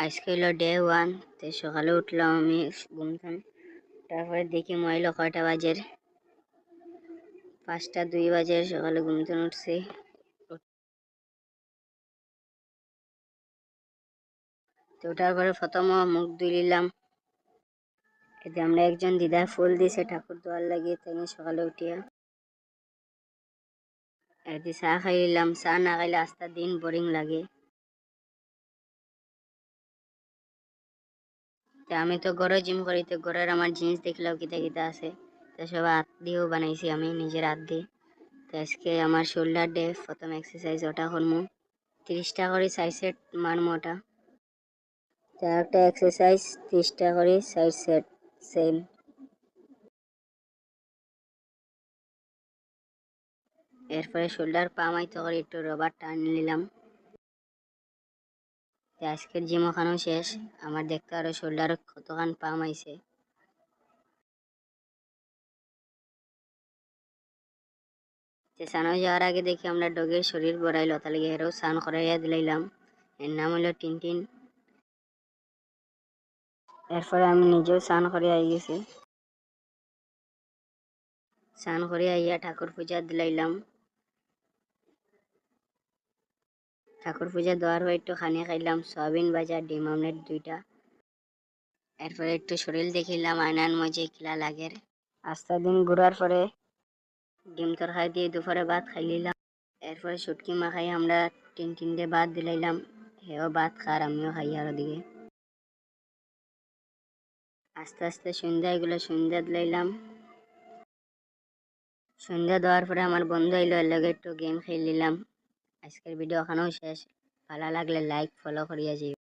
আজকে হলো ডে 1। তো সকালে উঠলাম আমি ঘুম থেকে। তারপরে দেখি মহিলা কয়টা বাজে, 5টা 2 বাজে। সকালে ঘুম থেকে উঠছি, তো ওঠার পরে প্রথম মুখ ধুই নিলাম। এতে আমরা একজন দিদা ফুল দিছে ঠাকুর দোয়ার লাগিয়ে, তাই সকালে উঠিয়া এতে চা খাই নিলাম। চা না খাইলে আস্তা দিন বোরিং লাগে। তো আমি তো ঘরে জিম করি, তো ঘরের আমার জিনিস দেখলেও কিতা কিতা আছে, তো সব হাত দিয়েও বানাইছি আমি নিজের হাত দিয়ে। তো আজকে আমার শোল্ডার ডে, প্রথম এক্সারসাইজ ওটা করবো। 30টা করে 4 সেট মারমো ওটা। তো একটা এক্সারসাইজ 30টা করে 4 সেট সেম। এরপরে শোল্ডার পামাইতে করে একটু রবার টান নিলাম। তো আজকের জিম ওখানেও শেষ। আমার দেখতে আরো শোল্ডার কতখান পাম আইছে। তো স্নান যাওয়ার আগে দেখি আমরা ডগের শরীর বড়াইল, তাহলে এরও স্নান করাইয়া দিলাম। এর নাম হলো টিনটিন। এরপরে আমি নিজেও স্নান করে আই গেছি। স্নান করে আইয়া ঠাকুর পূজা দিলাইলাম। ঠাকুর পূজা দেওয়ার পর একটু খানি খাইলাম, সয়াবিন ভাজা ডিম আমলেট 2টা। এরপরে একটু শরীর দেখিলাম আয়নার মধ্যে কিলা লাগের। আস্তা দিন ঘুরার পরে ডিম তরকারি দিয়ে দুপুরে ভাত খাই নিলাম। এরপরে শুটকি মাখাই আমরা 3 ভাত দিলাইলাম। হেও ভাত খার, আমিও খাই আর ওদিকে। আস্তে আস্তে সন্ধ্যা দিলাইলাম। সন্ধ্যা দেওয়ার পরে আমার বন্ধু এলো, এর লগে একটু গেম খেলিলাম। আজকের ভিডিও ওখানেও শেষ। ভালো লাগলে লাইক ফলো করিয়া যাই।